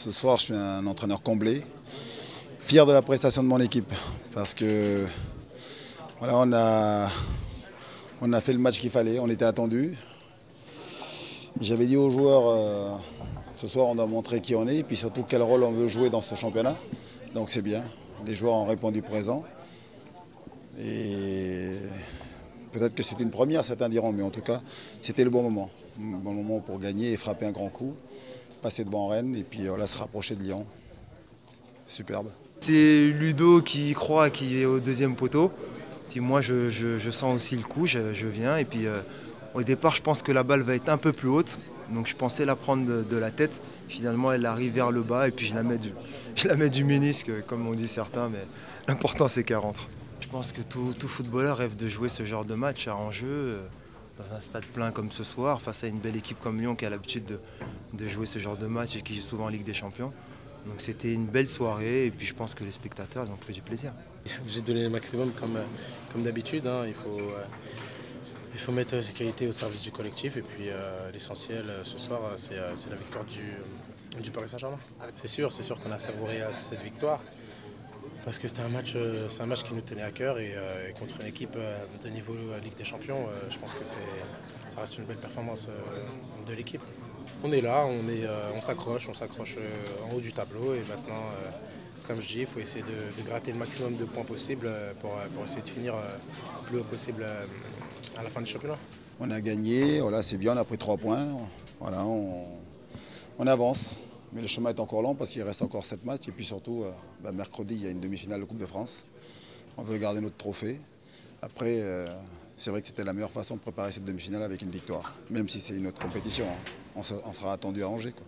Ce soir, je suis un entraîneur comblé, fier de la prestation de mon équipe, parce que voilà, on a fait le match qu'il fallait, on était attendu. J'avais dit aux joueurs, ce soir, on doit montrer qui on est, et puis surtout quel rôle on veut jouer dans ce championnat. Donc c'est bien, les joueurs ont répondu présent. Et peut-être que c'est une première, certains diront, mais en tout cas, c'était le bon moment. Le bon moment pour gagner et frapper un grand coup, passer devant Rennes et puis voilà, se rapprocher de Lyon. Superbe. C'est Ludo qui croit qui est au deuxième poteau. Puis moi, je sens aussi le coup, je viens. Et puis au départ, je pense que la balle va être un peu plus haute. Donc je pensais la prendre de la tête. Finalement, elle arrive vers le bas et puis je la mets du ménisque, comme on dit certains. Mais l'important, c'est qu'elle rentre. Je pense que tout footballeur rêve de jouer ce genre de match à enjeu, dans un stade plein comme ce soir, face à une belle équipe comme Lyon qui a l'habitude de jouer ce genre de match et qui joue souvent en Ligue des Champions. Donc c'était une belle soirée et puis je pense que les spectateurs ils ont pris du plaisir. J'ai donné le maximum comme d'habitude. Hein. Il faut mettre ses qualités au service du collectif et puis l'essentiel ce soir c'est la victoire du Paris Saint-Germain. C'est sûr qu'on a savouré cette victoire parce que c'est un match qui nous tenait à cœur et contre une équipe de niveau Ligue des Champions, je pense que ça reste une belle performance de l'équipe. On est là, on s'accroche en haut du tableau et maintenant, comme je dis, il faut essayer de gratter le maximum de points possible pour essayer de finir le plus haut possible à la fin du championnat. On a gagné, voilà, c'est bien, on a pris 3 points, voilà, on avance. Mais le chemin est encore long parce qu'il reste encore 7 matchs et puis surtout, mercredi, il y a une demi-finale de Coupe de France. On veut garder notre trophée. Après, c'est vrai que c'était la meilleure façon de préparer cette demi-finale avec une victoire, même si c'est une autre compétition. Hein. On sera attendu à Angers, quoi.